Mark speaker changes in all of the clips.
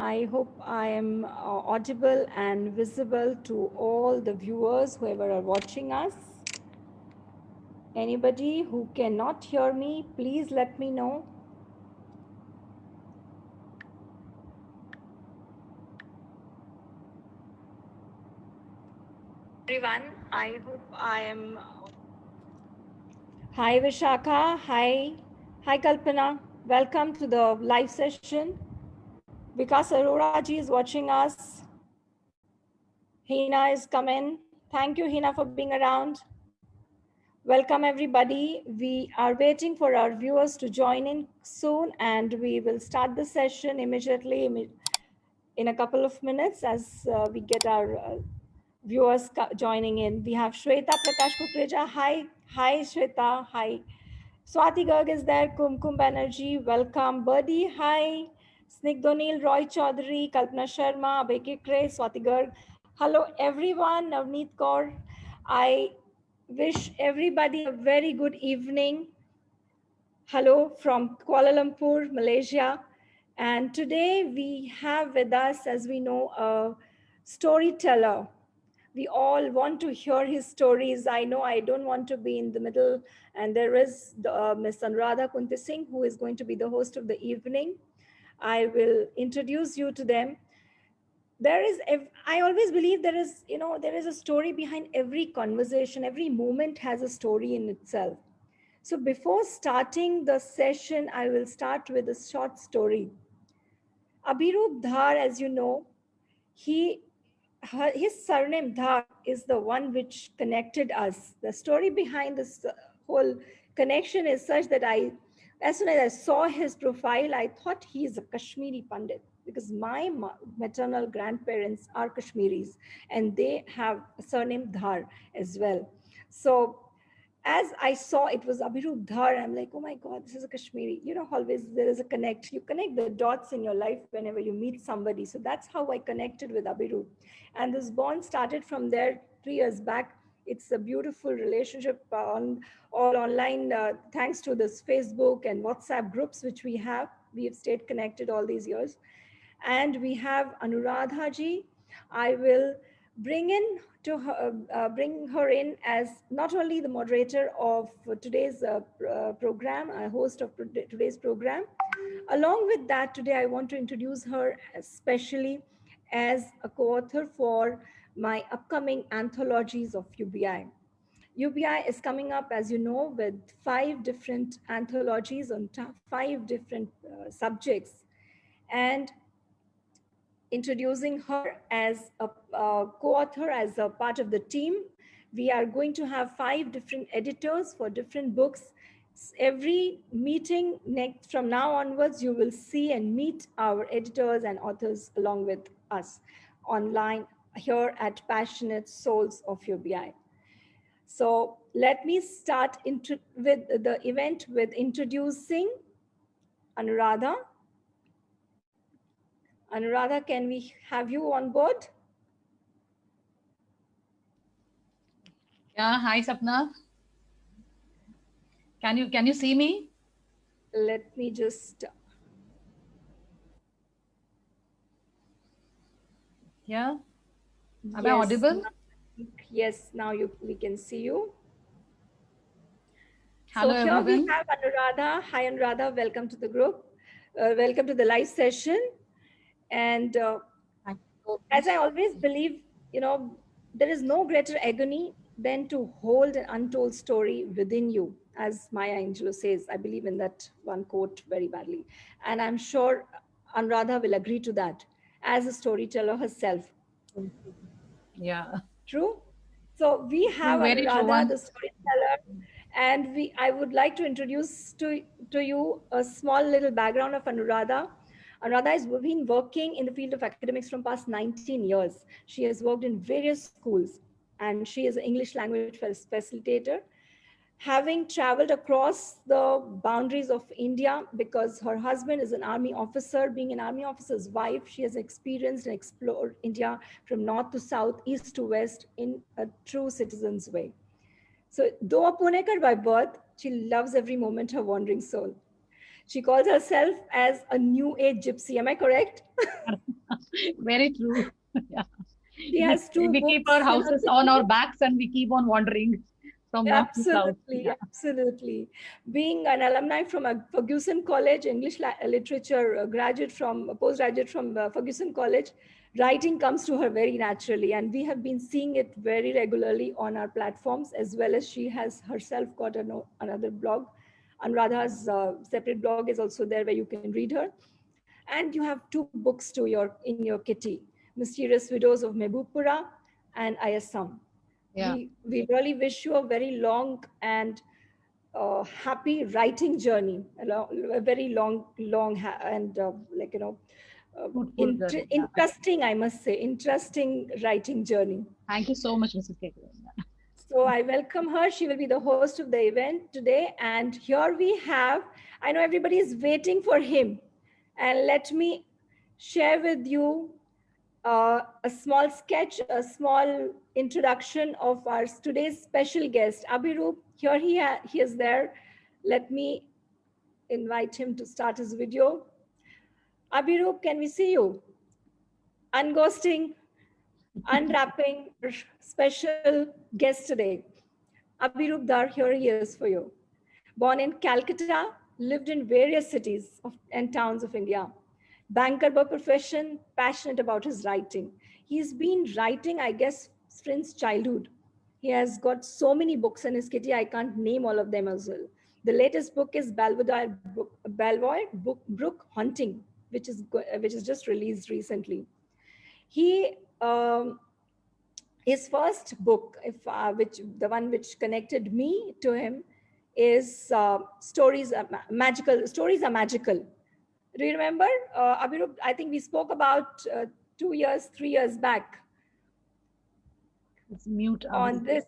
Speaker 1: I hope I am audible and visible to all the viewers, whoever are watching us. Anybody who cannot hear me, please let me know. Everyone, I hope I am. Hi Vishakha, hi Kalpana. Welcome to the live session. Vikas Arora ji is watching us. Hina is coming. Thank you, Hina, for being around. Welcome, everybody. We are waiting for our viewers to join in soon, and we will start the session immediately in a couple of minutes as we get our viewers joining in. We have Shweta Prakash Kukreja. Hi, Shweta. Hi. Swati Garg is there. Kumkum Banerjee. Welcome. Birdie. Hi. Snigdonil, Roy Chaudhary, Kalpana Sharma, Abhay Kikre, Swati Garg. Hello, everyone. Navneet Kaur. I wish everybody a very good evening. Hello from Kuala Lumpur, Malaysia. And today we have with us, as we know, a storyteller. We all want to hear his stories. I know I don't want to be in the middle. And there is Ms. Anuradha Kunti Singh, who is going to be the host of the evening. I will introduce you to them. I always believe there is a story behind every conversation. Every moment has a story in itself. So before starting the session, I will start with a short story. Abhiroop Dhar, as you know, his surname Dhar is the one which connected us. The story behind this whole connection is such that as soon as I saw his profile, I thought he is a Kashmiri Pandit, because my maternal grandparents are Kashmiris and they have a surname Dhar as well. So as I saw it was Abhiroop Dhar, I'm like, oh my God, this is a Kashmiri. You know, always there is a connect. You connect the dots in your life whenever you meet somebody. So that's how I connected with Abhiroop. And this bond started from there 3 years back. It's a beautiful relationship all online, thanks to this Facebook and WhatsApp groups which we have. We have stayed connected all these years. And we have Anuradha ji. I will bring her in as not only the moderator of today's program, a host of today's program. Along with that, today I want to introduce her especially as a co-author for my upcoming anthologies of UBI. UBI is coming up, as you know, with 5 different anthologies on 5 different subjects. And introducing her as a co-author, as a part of the team. We are going to have 5 different editors for different books. Every meeting from now onwards, you will see and meet our editors and authors along with us online here at Passionate Souls of UBI. So let me start with the event with introducing Anuradha. Anuradha, can we have you on board?
Speaker 2: Yeah, hi Sapna. Can you see me?
Speaker 1: Let me just.
Speaker 2: Yeah. Am I
Speaker 1: Yes,
Speaker 2: audible?
Speaker 1: yes, now we can see you.
Speaker 2: Hello,
Speaker 1: So here we
Speaker 2: everyone.
Speaker 1: have Anuradha. Hi, Anuradha. Welcome to the group. Welcome to the live session. And as I always believe, there is no greater agony than to hold an untold story within you. As Maya Angelou says, I believe in that one quote very badly. And I'm sure Anuradha will agree to that as a storyteller herself.
Speaker 2: Yeah.
Speaker 1: True. So we have
Speaker 2: Very true
Speaker 1: Anuradha,
Speaker 2: one.
Speaker 1: the storyteller, and I would like to introduce to you a small little background of Anuradha. Anuradha has been working in the field of academics from past 19 years. She has worked in various schools, and she is an English language facilitator, having traveled across the boundaries of India because her husband is an army officer. Being an army officer's wife, she has experienced and explored India from north to south, east to west in a true citizen's way. So, though a Punekar by birth, she loves every moment her wandering soul. She calls herself as a new age gypsy. Am I correct?
Speaker 2: Very true. Yeah.
Speaker 1: She has two
Speaker 2: We keep
Speaker 1: books
Speaker 2: our
Speaker 1: in her
Speaker 2: houses on our
Speaker 1: kitchen.
Speaker 2: backs and we keep on wandering from north to south.
Speaker 1: Absolutely,
Speaker 2: Yeah.
Speaker 1: absolutely. Being an alumni from a Ferguson College, English literature graduate from postgraduate from Ferguson College, writing comes to her very naturally, and we have been seeing it very regularly on our platforms, as well as she has herself got another blog. Anuradha's separate blog is also there where you can read her, and you have two books in your kitty: Mysterious Widows of Mehbooppura and Ayasam.
Speaker 2: Yeah.
Speaker 1: We really wish you a very long and happy writing journey, a very long and
Speaker 2: Fruitful journey. Yeah.
Speaker 1: interesting, I must say, interesting writing journey.
Speaker 2: Thank you so much, Mrs. Kekre.
Speaker 1: So I welcome her. She will be the host of the event today. And here we have, I know everybody is waiting for him. And let me share with you a small sketch, a small introduction of our today's special guest, Abhiroop. Here he is there. Let me invite him to start his video. Abhiroop, can we see you? Unghosting, unwrapping, our special guest today. Abhiroop Dar, here he is for you. Born in Calcutta, lived in various cities and towns of India. Banker by profession, passionate about his writing. He's been writing, I guess, since childhood. He has got so many books in his kitty, I can't name all of them as well. The latest book is Belvoir Brook Hunting, which is just released recently. He his first book, which the one which connected me to him, is Magical. Stories Are Magical. Do you remember, Abhiroop? I think we spoke about 3 years back.
Speaker 2: It's mute.
Speaker 1: On this.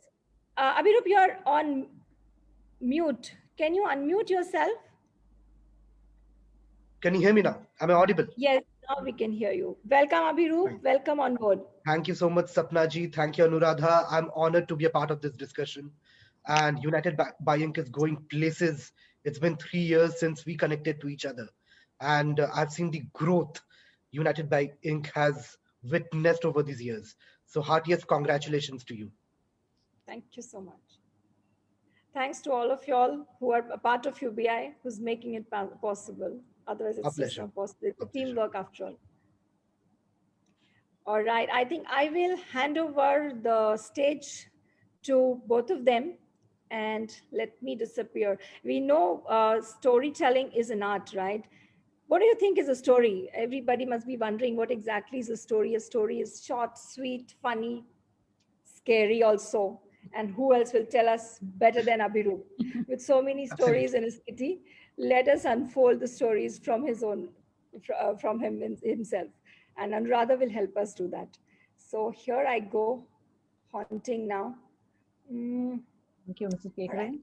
Speaker 1: Abhiroop, you're on mute. Can you unmute yourself?
Speaker 3: Can you hear me now? Am I audible?
Speaker 1: Yes, now we can hear you. Welcome, Abhiroop.
Speaker 3: Right.
Speaker 1: Welcome on board.
Speaker 3: Thank you so much, Sapna ji. Thank you, Anuradha. I'm honored to be a part of this discussion. And United by Ink is going places. It's been 3 years since we connected to each other. And I've seen the growth United by Ink has witnessed over these years. So heartiest congratulations to you.
Speaker 1: Thank you so much. Thanks to all of y'all who are a part of UBI, who's making it possible. Otherwise, it's just not possible. It's a teamwork after all. All right, I think I will hand over the stage to both of them and let me disappear. We know storytelling is an art, right? What do you think is a story? Everybody must be wondering what exactly is a story. A story is short, sweet, funny, scary also. And who else will tell us better than Abhiroop? With so many stories in his kitty, let us unfold the stories from himself. And Anuradha will help us do that. So here I go, haunting now.
Speaker 2: Thank you, Mrs. Kekre.
Speaker 1: Right.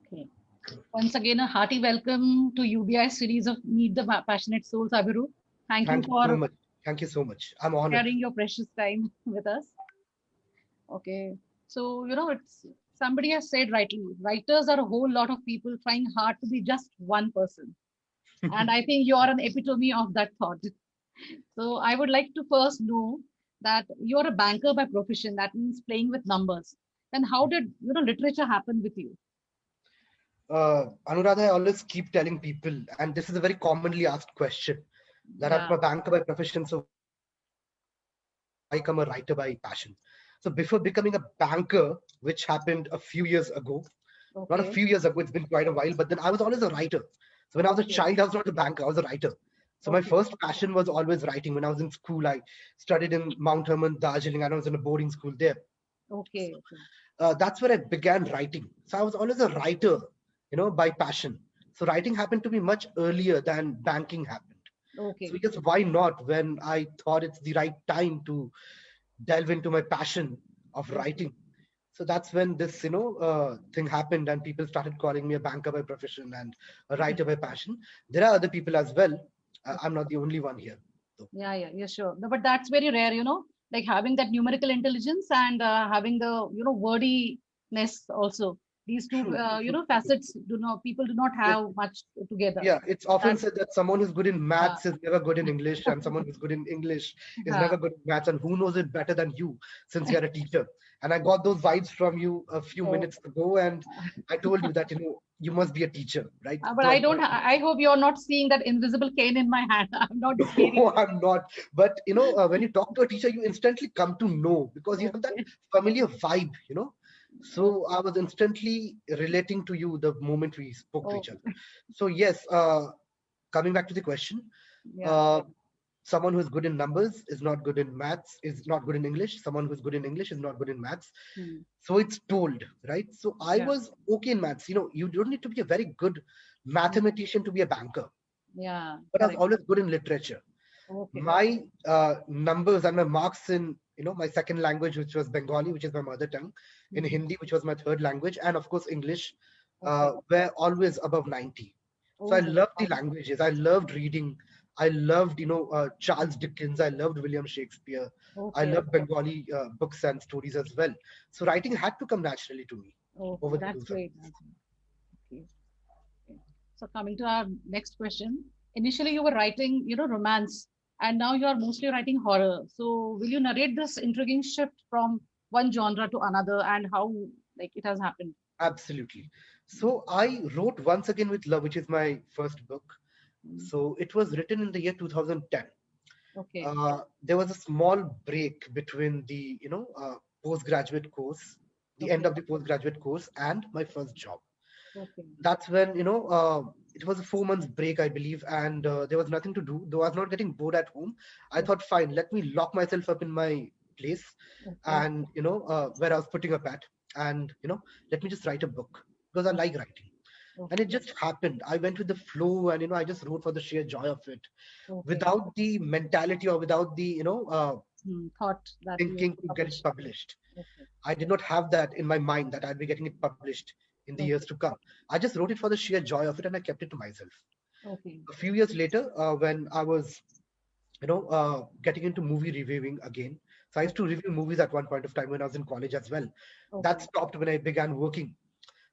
Speaker 2: Okay. Once again, a hearty welcome to UBI series of Meet the Passionate Souls, Abhiroop. Thank you for
Speaker 3: so much. Thank you so much. I'm honored.
Speaker 2: Sharing your precious time with us. Okay. So, it's somebody has said rightly, writers are a whole lot of people trying hard to be just one person. And I think you are an epitome of that thought. So I would like to first know that you're a banker by profession. That means playing with numbers. Then how did, literature happen with you?
Speaker 3: Anuradha, I always keep telling people, and this is a very commonly asked question, that I'm a banker by profession, so I become a writer by passion. So before becoming a banker, which happened a few years ago, not a few years ago, it's been quite a while, but then I was always a writer. So when I was a child, I was not a banker, I was a writer. So my first passion was always writing. When I was in school, I studied in Mount Hermon, Darjeeling, and I was in a boarding school there.
Speaker 2: Okay.
Speaker 3: That's where I began writing. So I was always a writer, by passion. So writing happened to me much earlier than banking happened.
Speaker 2: Okay.
Speaker 3: So because why not, when I thought it's the right time to delve into my passion of writing. So that's when this, thing happened, and people started calling me a banker by profession and a writer by passion. There are other people as well. I'm not the only one here.
Speaker 2: So. Yeah, sure. No, but that's very rare, like having that numerical intelligence and having the, wordiness also. these two,
Speaker 3: True.
Speaker 2: facets people do not
Speaker 3: Yes.
Speaker 2: have much together.
Speaker 3: Yeah, it's often
Speaker 2: That,
Speaker 3: said that someone who's good in
Speaker 2: uh,
Speaker 3: maths is never good in English, and someone who's good in English is
Speaker 2: uh,
Speaker 3: never good in maths. And who knows it better than you, since you're a teacher? And I got those vibes from you a few
Speaker 2: so,
Speaker 3: minutes ago, and I told you that you must be a teacher, right?
Speaker 2: but
Speaker 3: So I
Speaker 2: I don't.
Speaker 3: got
Speaker 2: I hope you're not seeing that invisible cane in my hand. I'm not scaring
Speaker 3: no,
Speaker 2: you.
Speaker 3: I'm not. But when you talk to a teacher, you instantly come to know because you have that
Speaker 2: Okay.
Speaker 3: familiar vibe.
Speaker 2: Oh,
Speaker 3: So I was instantly relating to you the moment we spoke to
Speaker 2: oh,
Speaker 3: each other. So yes, coming back to the question,
Speaker 2: yeah.
Speaker 3: uh, someone who is good in numbers is not good in maths, is not good in English. Someone who's good in English is not good in maths.
Speaker 2: Hmm.
Speaker 3: So it's told, right? So I
Speaker 2: Yeah.
Speaker 3: was okay in maths. You don't need to be a very good
Speaker 2: Hmm.
Speaker 3: mathematician to be a banker,
Speaker 2: Yeah.
Speaker 3: but I was
Speaker 2: Correct.
Speaker 3: always good in literature.
Speaker 2: Okay.
Speaker 3: My numbers and my marks in my second language, which was Bengali, which is my mother tongue, in
Speaker 2: Hmm.
Speaker 3: Hindi, which was my third language, and of course English,
Speaker 2: Okay.
Speaker 3: were always above 90. So I
Speaker 2: Oh,
Speaker 3: loved the
Speaker 2: wow.
Speaker 3: languages. I loved reading. I loved Charles Dickens. I loved William Shakespeare. I
Speaker 2: Okay.
Speaker 3: loved Bengali books and stories as well. So writing had to come naturally to me
Speaker 2: Okay.
Speaker 3: over
Speaker 2: That's
Speaker 3: those
Speaker 2: great.
Speaker 3: years.
Speaker 2: Okay. Okay. So coming to our next question. Initially, you were writing, romance, and now you are mostly writing horror. So will you narrate this intriguing shift from one genre to another, and how like it has happened?
Speaker 3: Absolutely. So I wrote Once Again with Love, which is my first book.
Speaker 2: Mm.
Speaker 3: So it was written in the year 2010.
Speaker 2: Okay.
Speaker 3: There was a small break between the postgraduate course, the end
Speaker 2: Okay.
Speaker 3: of the postgraduate course, and my first job.
Speaker 2: Okay.
Speaker 3: That's when it was a 4 months break, I believe, and there was nothing to do. Though I was not getting bored at home, I
Speaker 2: Okay.
Speaker 3: thought, fine, let me lock myself up in my place,
Speaker 2: Okay.
Speaker 3: and where I was putting up at, and let me just write a book because I like writing. And it
Speaker 2: Okay.
Speaker 3: just happened. I went with the flow, and I just wrote for the sheer joy of it,
Speaker 2: Okay.
Speaker 3: without the mentality or without the
Speaker 2: Thought that you have
Speaker 3: thinking
Speaker 2: to
Speaker 3: to get it
Speaker 2: publish.
Speaker 3: published.
Speaker 2: Okay.
Speaker 3: I did not have that in my mind that I'd be getting it published in the years
Speaker 2: Okay.
Speaker 3: to come. I just wrote it for the sheer joy of it, and I kept it to myself.
Speaker 2: Okay.
Speaker 3: A few years later, when I was getting into movie reviewing again. So I used to
Speaker 2: Okay.
Speaker 3: review movies at one point of time when I was in college as well. That
Speaker 2: Okay.
Speaker 3: stopped when I began working.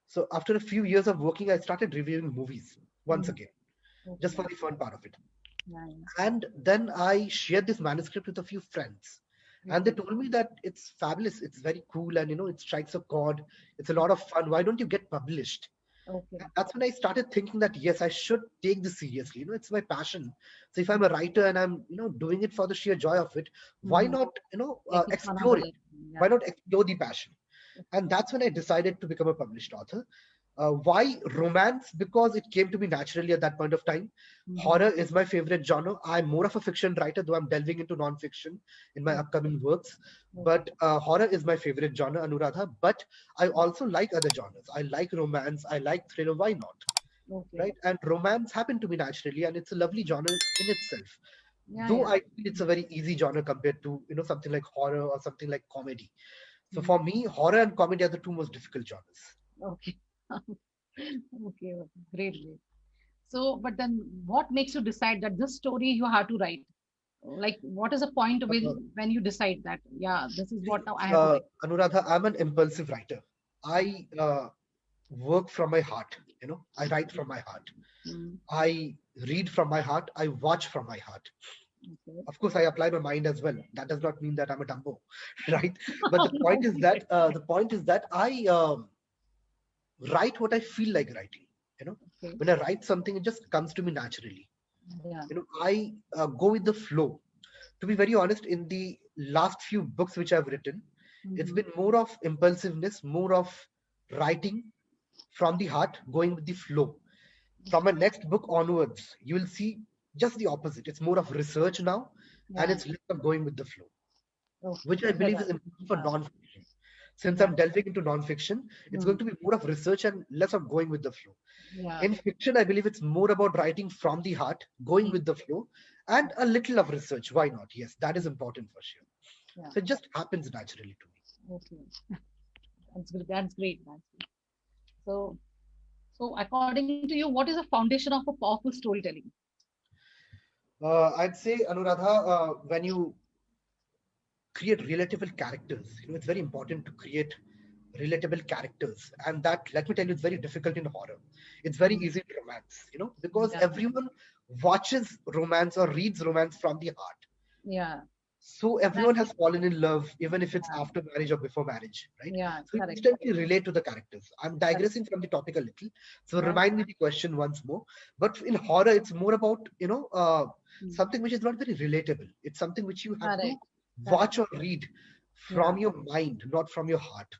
Speaker 3: So after a few years of working, I started reviewing movies once
Speaker 2: Mhm.
Speaker 3: again, just
Speaker 2: Okay.
Speaker 3: for the fun part of it.
Speaker 2: Yeah. Yeah.
Speaker 3: And then I shared this manuscript with a few friends. And they
Speaker 2: Okay.
Speaker 3: told me that it's fabulous, it's very cool, and it strikes a chord. It's a lot of fun. Why don't you get published?
Speaker 2: Okay.
Speaker 3: And that's when I started thinking that yes, I should take this seriously. It's my passion. So if I'm a writer and I'm doing it for the sheer joy of it, why
Speaker 2: Mhm.
Speaker 3: not
Speaker 2: Take it to another
Speaker 3: explore it?
Speaker 2: level.
Speaker 3: Why
Speaker 2: Yeah.
Speaker 3: not explore the passion? And that's when I decided to become a published author. Why romance? Because it came to me naturally at that point of time.
Speaker 2: Mhm.
Speaker 3: Horror is my favorite genre. I'm more of a fiction writer, though I'm delving into non-fiction in my upcoming works.
Speaker 2: Okay.
Speaker 3: But horror is my favorite genre, Anuradha. But I also like other genres. I like romance. I like thriller. Why not?
Speaker 2: Okay.
Speaker 3: Right? And romance happened to me naturally, and it's a lovely genre in itself.
Speaker 2: Yeah.
Speaker 3: Though
Speaker 2: Yeah.
Speaker 3: I feel it's a very easy genre compared to something like horror or something like comedy. So
Speaker 2: Mhm.
Speaker 3: for me, horror and comedy are the two most difficult genres.
Speaker 2: Okay. Okay. Okay. Great. Great. So, but then what makes you decide that this story you have to write? Like, what is the point
Speaker 3: Uh,
Speaker 2: when you decide that, yeah, this is
Speaker 3: See,
Speaker 2: what now I have to write?
Speaker 3: Anuradha, I'm an impulsive writer. I work from my heart. I write from my heart.
Speaker 2: Mm.
Speaker 3: I read from my heart. I watch from my heart.
Speaker 2: Okay.
Speaker 3: Of course, I apply my mind as well. That does not mean that I'm a dumbo, right? But the point is
Speaker 2: Okay.
Speaker 3: that I write what I feel like writing.
Speaker 2: Okay.
Speaker 3: When I write something, it just comes to me naturally.
Speaker 2: Yeah.
Speaker 3: I go with the flow. To be very honest, in the last few books which I've written, it's
Speaker 2: Mm-hmm.
Speaker 3: been more of impulsiveness, more of writing from the heart, going with the flow. From my next book onwards, you will see just the opposite. It's more of research now, and
Speaker 2: Yeah.
Speaker 3: it's less of going with the flow,
Speaker 2: Okay.
Speaker 3: which I
Speaker 2: Better
Speaker 3: believe
Speaker 2: that.
Speaker 3: is important for
Speaker 2: Yeah.
Speaker 3: non-fiction. Since
Speaker 2: Yeah.
Speaker 3: I'm delving into non-fiction, it's going
Speaker 2: Mm.
Speaker 3: to be more of research and less of going with the flow.
Speaker 2: Yeah.
Speaker 3: In fiction, I believe it's more about writing from the heart, going
Speaker 2: Mm.
Speaker 3: with the flow, and a little of research. Why not? Yes, that is important for sure.
Speaker 2: Yeah.
Speaker 3: So it just happens naturally to me.
Speaker 2: Okay. That's good. That's great. That's great. So, so according to you, what is the foundation of a powerful storytelling?
Speaker 3: I'd say, Anuradha, when you create relatable characters, it's very important to create relatable characters. And that, let me tell you, it's very difficult in horror. It's very easy in romance, because
Speaker 2: Yeah.
Speaker 3: everyone watches romance or reads romance from the heart.
Speaker 2: Yeah.
Speaker 3: So everyone has fallen in love, even if it's
Speaker 2: Yeah.
Speaker 3: after marriage or before marriage, right?
Speaker 2: Yeah.
Speaker 3: So you
Speaker 2: Correct.
Speaker 3: instantly relate to the characters. I'm digressing from the topic a little. So
Speaker 2: Yeah.
Speaker 3: remind me the question once more. But in horror, it's more about,
Speaker 2: Hmm.
Speaker 3: something which is not very relatable. It's something which you have to
Speaker 2: Correct.
Speaker 3: watch or read from
Speaker 2: Yeah.
Speaker 3: your mind, not from your heart.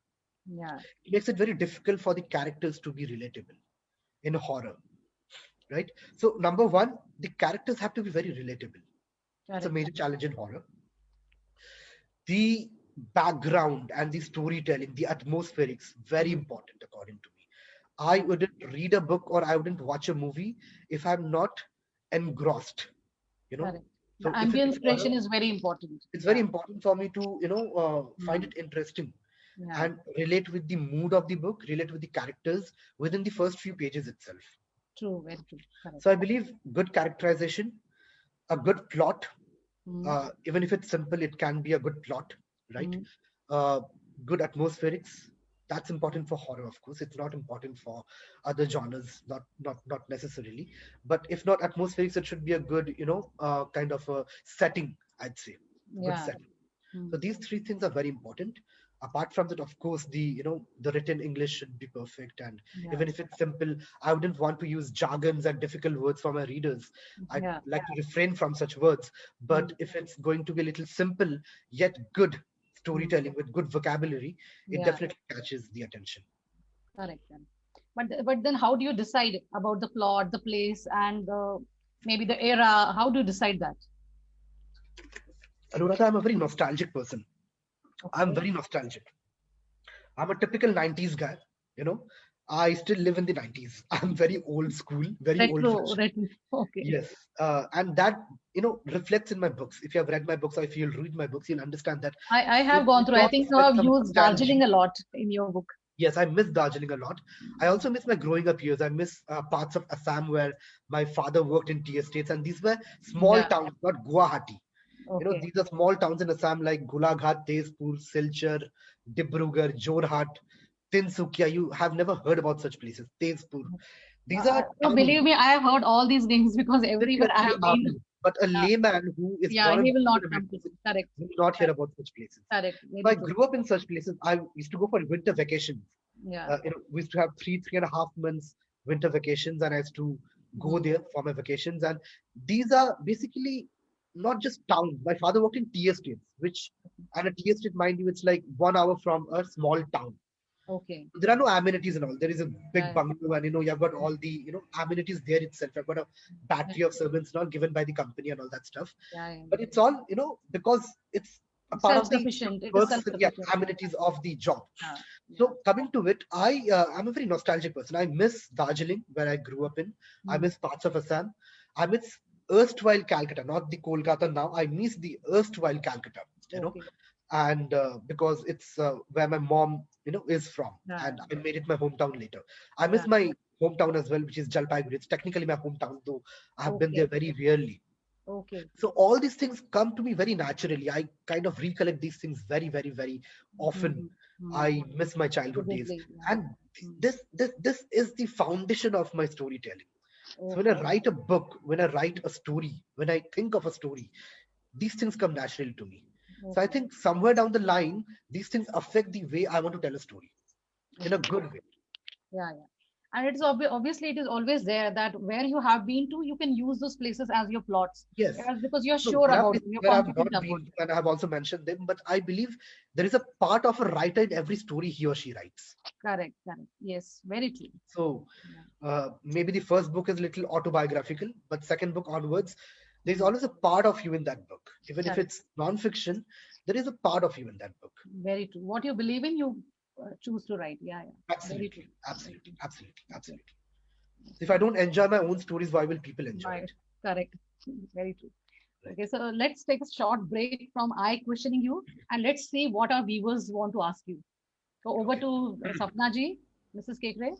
Speaker 2: Yeah.
Speaker 3: It makes it very difficult for the characters to be relatable in horror, right? So number one, the characters have to be very relatable. It's a
Speaker 2: Correct.
Speaker 3: major challenge in horror. The background and the storytelling, the atmospherics, very important according to me. I wouldn't read a book or I wouldn't watch a movie if I'm not engrossed, you know.
Speaker 2: Correct. The
Speaker 3: So if it is
Speaker 2: ambience creation
Speaker 3: horror,
Speaker 2: is very important.
Speaker 3: it's very
Speaker 2: Yeah.
Speaker 3: important for me to, find
Speaker 2: Hmm.
Speaker 3: it interesting
Speaker 2: Yeah.
Speaker 3: and relate with the mood of the book, relate with the characters within the first few pages itself.
Speaker 2: True. Very true. Correct.
Speaker 3: So I believe good characterization, a good plot,
Speaker 2: Hmm.
Speaker 3: even if it's simple, it can be a good plot, right?
Speaker 2: Hmm.
Speaker 3: uh, Good atmospherics, that's important for horror. Of course, it's not important for other genres, not necessarily. But if not atmospherics, it should be a good, kind of a setting, I'd say. Good
Speaker 2: Yeah.
Speaker 3: setting.
Speaker 2: Hmm.
Speaker 3: So these three things are very important. Apart from that, of course, the written English should be perfect. And
Speaker 2: Yeah.
Speaker 3: even if it's simple, I wouldn't want to use jargons and difficult words for my readers. I'd
Speaker 2: Yeah.
Speaker 3: like to refrain from such words. But if it's going to be a little simple yet good storytelling with good vocabulary, it
Speaker 2: Yeah.
Speaker 3: definitely catches the attention.
Speaker 2: Correct. Correct. But then how do you decide about the plot, the place, and maybe the era? How do you decide that?
Speaker 3: Anuradha, I'm a very nostalgic person. I'm
Speaker 2: Okay.
Speaker 3: very nostalgic. I'm a typical 90s guy, you know. I still live in the 90s. I'm very old school, very old
Speaker 2: Retro.
Speaker 3: fashioned.
Speaker 2: Retro. Okay.
Speaker 3: Yes. And that, reflects in my books. If you have read my books or if you'll read my books, you'll understand that
Speaker 2: I have
Speaker 3: it
Speaker 2: gone through. I
Speaker 3: talks
Speaker 2: think you
Speaker 3: with
Speaker 2: have
Speaker 3: some
Speaker 2: used
Speaker 3: nostalgia.
Speaker 2: Darjeeling a lot in your book.
Speaker 3: Yes, I miss Darjeeling a lot. I also miss my growing up years. I miss parts of Assam where my father worked in tea estates, and these were small
Speaker 2: Yeah.
Speaker 3: towns, not Guwahati.
Speaker 2: Okay.
Speaker 3: These are small towns in Assam like Golaghat, Tezpur, Silchar, Dibrugarh, Jorhat, Tinsukia. You have never heard about such places. Tezpur. These are
Speaker 2: No,
Speaker 3: towns
Speaker 2: believe me, I have heard all these names because
Speaker 3: with
Speaker 2: everywhere
Speaker 3: your
Speaker 2: I
Speaker 3: full
Speaker 2: have been.
Speaker 3: army. But a
Speaker 2: Uh,
Speaker 3: layman who is
Speaker 2: yeah,
Speaker 3: born and
Speaker 2: he will
Speaker 3: brought
Speaker 2: not
Speaker 3: up in a
Speaker 2: come to
Speaker 3: metro
Speaker 2: this.
Speaker 3: city
Speaker 2: Correct.
Speaker 3: will not hear
Speaker 2: Correct.
Speaker 3: about such places.
Speaker 2: Correct.
Speaker 3: So I
Speaker 2: Very true.
Speaker 3: grew up in such places. I used to go for winter vacations.
Speaker 2: Yeah.
Speaker 3: We used to have 3.5 months winter vacations, and I used to go
Speaker 2: Mm.
Speaker 3: there for my vacations. And these are basically not just towns. My father worked in tea estates, and a tea estate, mind you, it's like 1 hour from a small town.
Speaker 2: Okay.
Speaker 3: There are no amenities and all. There is a big
Speaker 2: Yeah.
Speaker 3: bungalow, and you've got all the amenities there itself. I've got a
Speaker 2: Yeah.
Speaker 3: battery of servants not given by the company and all that stuff.
Speaker 2: Yeah. Yeah.
Speaker 3: But it's all because it's a part of the
Speaker 2: Self-sufficient. It is
Speaker 3: perks, yeah,
Speaker 2: self-sufficient.
Speaker 3: amenities of the job.
Speaker 2: Yeah.
Speaker 3: So coming to it, I'm a very nostalgic person. I miss Darjeeling, where I grew up in. I
Speaker 2: Mm.
Speaker 3: miss parts of Assam. I miss erstwhile Calcutta, not the Kolkata now. I miss the erstwhile Calcutta,
Speaker 2: Okay.
Speaker 3: and because it's where my mom, is from,
Speaker 2: Yeah.
Speaker 3: and I made it my hometown later. I miss
Speaker 2: Yeah.
Speaker 3: my hometown as well, which is Jalpaiguri. It's technically my hometown, though I have been
Speaker 2: Okay.
Speaker 3: there very rarely.
Speaker 2: Okay.
Speaker 3: So all these things come to me very naturally. I kind of recollect these things very, very, very often.
Speaker 2: Mm.
Speaker 3: I miss my childhood days,
Speaker 2: Vividly. Yeah.
Speaker 3: and
Speaker 2: Mm.
Speaker 3: this is the foundation of my storytelling. So when I
Speaker 2: Okay.
Speaker 3: write a book, when I write a story, when I think of a story, these things come naturally to me. So I
Speaker 2: Okay.
Speaker 3: think somewhere down the line, these things affect the way I want to tell a story in a good way.
Speaker 2: Yeah. Yeah. And it's obviously it is always there that where you have been to, you can use those places as your plots.
Speaker 3: Yes.
Speaker 2: Yes, because you're
Speaker 3: So
Speaker 2: sure
Speaker 3: there are
Speaker 2: about it.
Speaker 3: places
Speaker 2: You're
Speaker 3: where I've
Speaker 2: confident
Speaker 3: not
Speaker 2: about
Speaker 3: been,
Speaker 2: it.
Speaker 3: and I have also mentioned them, but I believe there is a part of a writer in every story he or she writes.
Speaker 2: Correct. Correct. Yes. Very true.
Speaker 3: So
Speaker 2: Yeah.
Speaker 3: maybe the first book is a little autobiographical, but second book onwards, there's
Speaker 2: Mm.
Speaker 3: always a part of you in that book. Even if
Speaker 2: Correct.
Speaker 3: it's non-fiction, there is a part of you in that book.
Speaker 2: Very true. What you believe in, you choose to write. Yeah. Yeah. Very true.
Speaker 3: Absolutely, absolutely, absolutely, absolutely. If I don't enjoy my own stories, why will people enjoy
Speaker 2: Right.
Speaker 3: it?
Speaker 2: Correct. Very true.
Speaker 3: Right.
Speaker 2: Okay, so let's take a short break from I questioning you and let's see what our viewers want to ask you. So over
Speaker 3: Okay.
Speaker 2: to Sapna ji, Mrs. Kekre.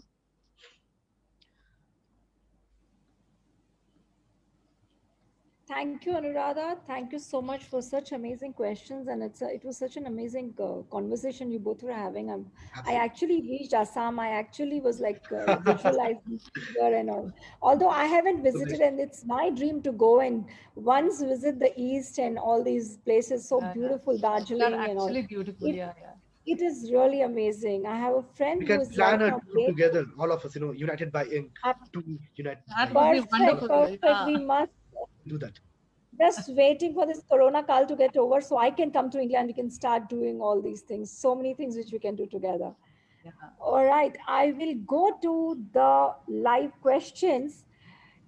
Speaker 1: Thank you, Anuradha. Thank you so much for such amazing questions, and it was such an amazing conversation you both were having. I
Speaker 3: Absolutely.
Speaker 1: actually reached Assam. I actually was like visualizing here and all. Although I haven't
Speaker 3: So nice.
Speaker 1: visited, and it's my dream to go and once visit the east and all these places so
Speaker 2: Yeah, yeah.
Speaker 1: beautiful,
Speaker 2: They're
Speaker 1: Darjeeling and all.
Speaker 2: actually beautiful.
Speaker 1: It
Speaker 2: Yeah, yeah.
Speaker 1: it is really amazing. I have a friend
Speaker 3: We
Speaker 1: who
Speaker 3: can
Speaker 1: is right
Speaker 3: plan a
Speaker 1: now
Speaker 3: tour
Speaker 1: based.
Speaker 3: together, all of us, united by ink, to unite by
Speaker 2: That would
Speaker 3: ink.
Speaker 2: be
Speaker 3: All
Speaker 1: Perfect,
Speaker 3: of
Speaker 2: wonderful.
Speaker 1: perfect.
Speaker 2: Yeah.
Speaker 1: We must
Speaker 3: do that.
Speaker 1: just waiting for this corona call to get over so I can come to India and we can start doing all these things. So many things which we can do together.
Speaker 2: Yeah.
Speaker 1: All right, I will go to the live questions.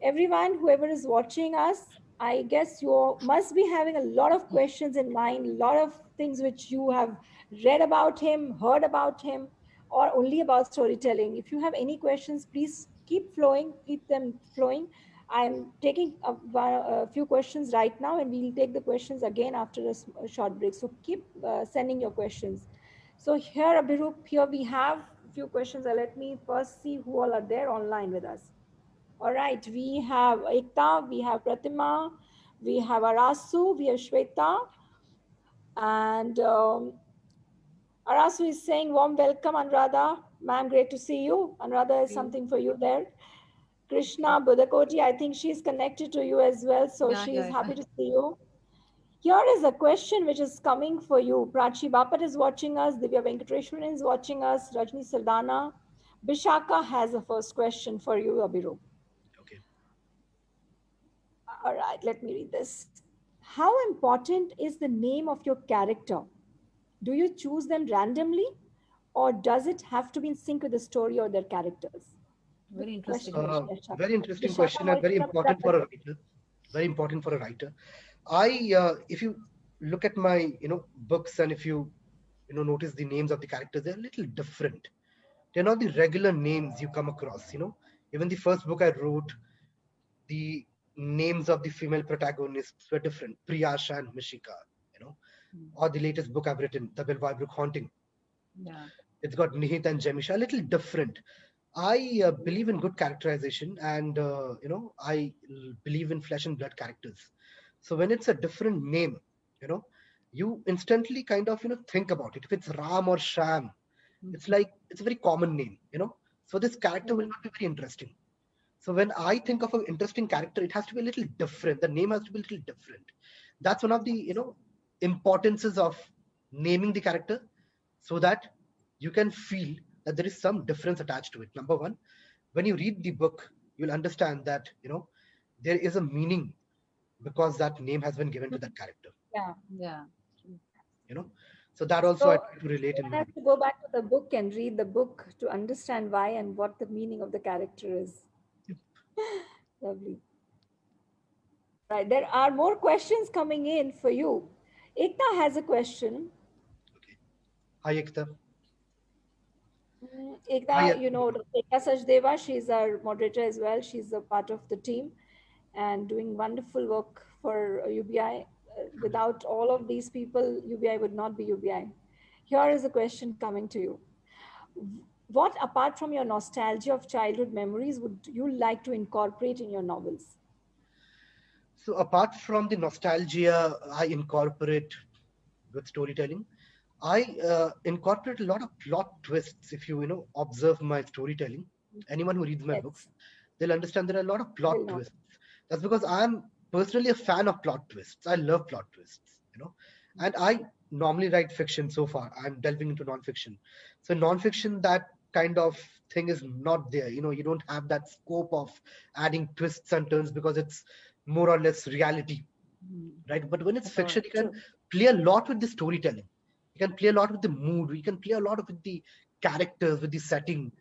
Speaker 1: Everyone, whoever is watching us, I guess you must be having a lot of questions in mind, a lot of things which you have read about him, heard about him, or only about storytelling. If you have any questions, please keep flowing, keep them flowing. I'm taking a few questions right now, and we'll take the questions again after a short break. So keep sending your questions. So here, Abhirup, here we have a few questions. Let me first see who all are there online with us. All right, we have Ekta, we have Pratima, we have Arasu, we have Shweta, and Arasu is saying warm welcome, Anuradha. Ma'am, great to see you. Anuradha is
Speaker 2: You.
Speaker 1: something for you there.
Speaker 2: Okay.
Speaker 1: Krishna Budakoti, I think she's connected to you as well, so
Speaker 2: Yeah,
Speaker 1: she is
Speaker 2: yeah, yeah.
Speaker 1: happy to see you. Here is a question which is coming for you. Prachi Bapat is watching us, Divya Venkateshwaran is watching us, Rajni Sardana. Bishaka has a first question for you, Abhiru.
Speaker 3: Okay.
Speaker 1: All right, let me read this. How important is the name of your character? Do you choose them randomly, or does it have to be in sync with the story or their characters? Good
Speaker 2: Very interesting
Speaker 1: question,
Speaker 3: Uh,
Speaker 2: question.
Speaker 1: Bishaka.
Speaker 3: very interesting
Speaker 1: Bishaka
Speaker 3: question and very
Speaker 1: Moitina
Speaker 3: important for a writer. Very important for a writer. If you look at my, books, and if you, notice the names of the characters, they're a little different. They're not the regular names you come across. Even the first book I wrote, the names of the female protagonists were different, Priyasha and Mishika, you know,
Speaker 2: Mm.
Speaker 3: or the latest book I've written, The Belvoir Haunting.
Speaker 2: Yeah.
Speaker 3: It's got Nihit and Jemisha, a little different. I believe in good characterization, and believe in flesh and blood characters. So when it's a different name, you know, you instantly kind of think about it. If it's Ram or Sham, it's like it's a very common name, So this character will
Speaker 1: Mm,
Speaker 3: not be very interesting. So when I think of an interesting character, it has to be a little different. The name has to be a little different. That's one of the importances of naming the character, so that you can feel that there is some difference attached to it. Number one, when you read the book, you'll understand that there is a meaning because that name has been given to that character.
Speaker 1: yeah.
Speaker 2: Yeah. True.
Speaker 3: You know, so that also I
Speaker 1: So
Speaker 3: try to relate in
Speaker 1: one
Speaker 3: my
Speaker 1: has
Speaker 3: book.
Speaker 1: to go back to the book and read the book to understand why and what the meaning of the character is. Lovely. Right. There are more questions coming in for you. Ekta has a question.
Speaker 3: Okay. Hi Ekta. Hi.
Speaker 1: Ekta, you know, Ekta Sachdeva, she's our moderator as well. She's a part of the team and doing wonderful work for UBI. Without all of these people, UBI would not be UBI. Here is a question coming to you. What, apart from your nostalgia of childhood memories, would you like to incorporate in your novels?
Speaker 3: So apart from the nostalgia, I incorporate with storytelling. I incorporate a lot of plot twists. If you observe my storytelling, anyone who reads my books,
Speaker 1: Yes,
Speaker 3: they'll understand there are a lot of
Speaker 1: will
Speaker 3: plot
Speaker 1: not.
Speaker 3: twists. That's because I'm personally a fan of plot twists. I love plot twists. And I normally write fiction so far. I'm delving into nonfiction. So nonfiction, that kind of thing is not there. You don't have that scope of adding twists and turns because it's more or less reality,
Speaker 2: Mm.
Speaker 3: right? But when it's
Speaker 2: Correct.
Speaker 3: fiction, you can
Speaker 1: True.
Speaker 3: play a lot with the storytelling. You can play a lot with the mood. You can play a lot with the characters, with the setting,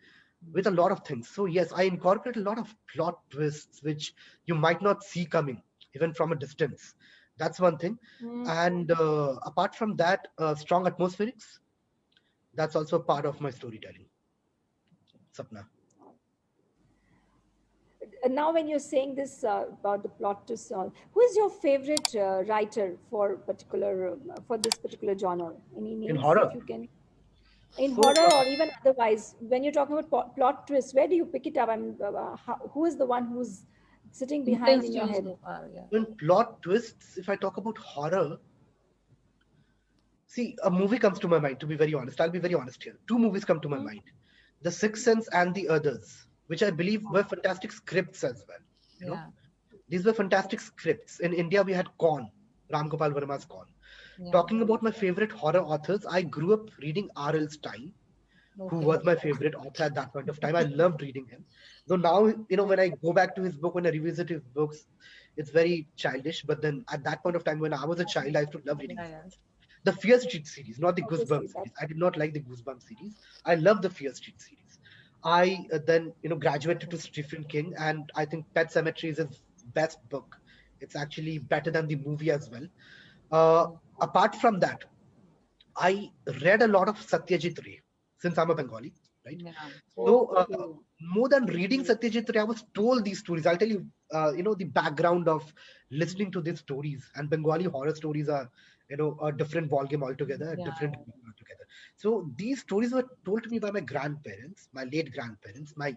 Speaker 3: with a lot of things. So yes, I incorporate a lot of plot twists which you might not see coming even from a distance. That's one thing.
Speaker 1: Mm.
Speaker 3: And apart from that, strong atmospherics, that's also part of my storytelling. Sapna.
Speaker 1: Now, when you're saying this about the plot twist, all, who is your favorite writer for this particular genre? Any
Speaker 3: In
Speaker 1: names, if
Speaker 3: horror,
Speaker 1: you can, in
Speaker 3: so
Speaker 1: horror or even otherwise? When you're talking about plot twist, where do you pick it up? Who is the one who's sitting behind in
Speaker 2: influenced
Speaker 1: your
Speaker 2: you
Speaker 1: head?
Speaker 2: so far? Yeah.
Speaker 3: In plot twists, if I talk about horror, see, a movie comes to my mind, to be very honest. I'll be very honest here. Two movies come to my mind: The Sixth Sense and The Others, which I believe were fantastic scripts as well. You know,
Speaker 2: Yeah.
Speaker 3: these were fantastic scripts. In India, we had Con, Ram Gopal Verma's Con.
Speaker 2: Yeah.
Speaker 3: Talking about my favorite horror authors, I grew up reading R.L. Stein, who
Speaker 2: Okay.
Speaker 3: was my favorite author at that point of time. I loved reading him. Though now, when I go back to his book, when I revisit his books, it's very childish. But then at that point of time, when I was a child, I used to love reading
Speaker 2: Yeah.
Speaker 3: his
Speaker 2: Yeah.
Speaker 3: books. The Fear Street series, not the
Speaker 1: Obviously,
Speaker 3: Goosebumps
Speaker 1: that
Speaker 3: series. I did not like the Goosebumps series. I love the Fear Street series. I then, graduated to Stephen King, and I think Pet Sematary is his best book. It's actually better than the movie as well. Apart from that, I read a lot of Satyajit Ray since I'm a Bengali, right?
Speaker 2: Yeah.
Speaker 3: So
Speaker 1: okay.
Speaker 3: more than reading Satyajit Ray, I was told these stories. I'll tell you, the background of listening to these stories. And Bengali horror stories are, a different ballgame altogether, a
Speaker 2: Yeah.
Speaker 3: different game altogether. So these stories were told to me by my grandparents, my late grandparents, my,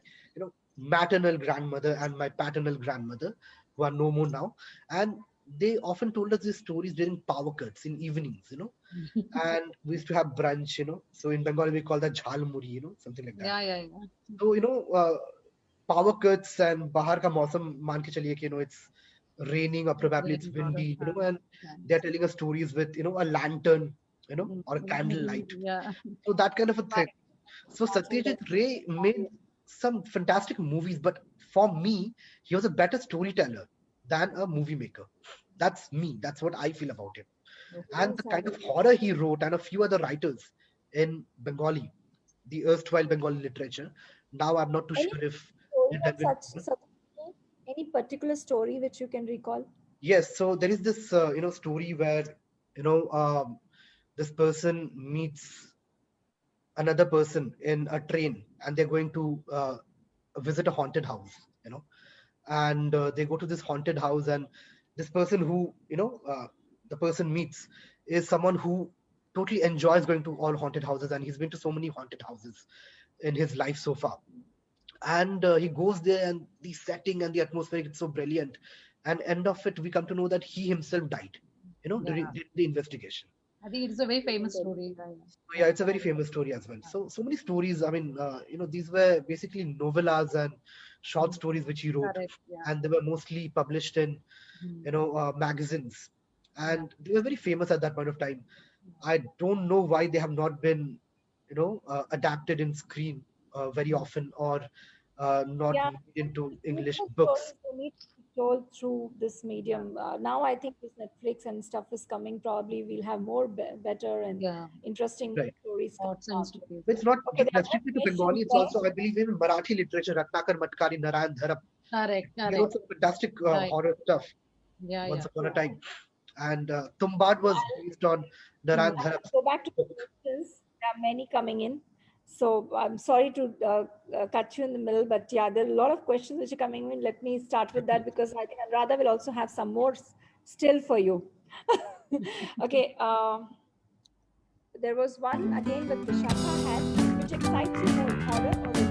Speaker 3: maternal grandmother and my paternal grandmother, who are no more now. And they often told us these stories during power cuts in evenings, and we used to have brunch, So in Bengali, we call that jhal muri, something like that.
Speaker 2: Yeah. Yeah. Yeah.
Speaker 3: So, power cuts and bahar ka mausam, मान के चलिए कि, it's raining or probably it's
Speaker 2: Very lot of
Speaker 3: windy,
Speaker 2: fun.
Speaker 3: and they're telling us stories with, a lantern, or a candle light.
Speaker 2: Yeah.
Speaker 3: So that kind of a thing. So
Speaker 1: Imagine
Speaker 3: Satyajit
Speaker 1: that.
Speaker 3: Ray made some fantastic movies, but for me, he was a better storyteller than a movie maker. That's me. That's what I feel about him. And the kind of horror he wrote, and a few other writers in Bengali, the erstwhile Bengali literature. Now I'm not too
Speaker 1: Any
Speaker 3: sure if
Speaker 1: story
Speaker 3: it
Speaker 1: of
Speaker 3: has been.
Speaker 1: such any particular story which you can recall?
Speaker 3: Yes, so there is this story where you know um, this person meets another person in a train, and they're going to visit a haunted house, and they go to this haunted house, and this person who the person meets is someone who totally enjoys going to all haunted houses, and he's been to so many haunted houses in his life so far. And he goes there, and the setting and the atmosphere is so brilliant, and end of it we come to know that he himself died, during
Speaker 2: Yeah.
Speaker 3: the investigation.
Speaker 2: I think it's a very famous story. Yeah.
Speaker 3: So yeah, it's a very famous story as well. So many stories. I mean, these were basically novellas and short stories which he wrote,
Speaker 2: Correct. Yeah.
Speaker 3: and they were mostly published in magazines, and they were very famous at that point of time. I don't know why they have not been, adapted in screen very often, or not
Speaker 1: Yeah,
Speaker 3: made into English
Speaker 1: beautiful
Speaker 3: books.
Speaker 1: stories they need to be told through this medium. Now I think with Netflix and stuff is coming, probably we'll have more better and
Speaker 2: Yeah.
Speaker 1: interesting
Speaker 3: Right.
Speaker 1: stories coming
Speaker 2: Thoughts and
Speaker 1: out.
Speaker 2: stories.
Speaker 3: It's not
Speaker 1: Okay, there are more
Speaker 3: restricted to
Speaker 1: questions
Speaker 3: Bengali. It's
Speaker 1: there.
Speaker 3: also, I believe, in Marathi literature. Ratnakar Matkari, Narayan Dharap.
Speaker 2: Correct.
Speaker 3: He wrote
Speaker 2: Correct.
Speaker 3: some fantastic
Speaker 2: Right.
Speaker 3: horror stuff
Speaker 2: Yeah.
Speaker 3: once
Speaker 2: Yeah.
Speaker 3: upon a time. And Tumbad was based on Narayan
Speaker 1: I'll
Speaker 3: Dharap's
Speaker 1: go back to the
Speaker 3: book.
Speaker 1: questions. There are many coming in. So I'm sorry to cut you in the middle, but yeah, there are a lot of questions which are coming in. Let me start with that because I think Anuradha will also have some more still for you. Okay. There was one again with Vishakha had, which excites you more, horror or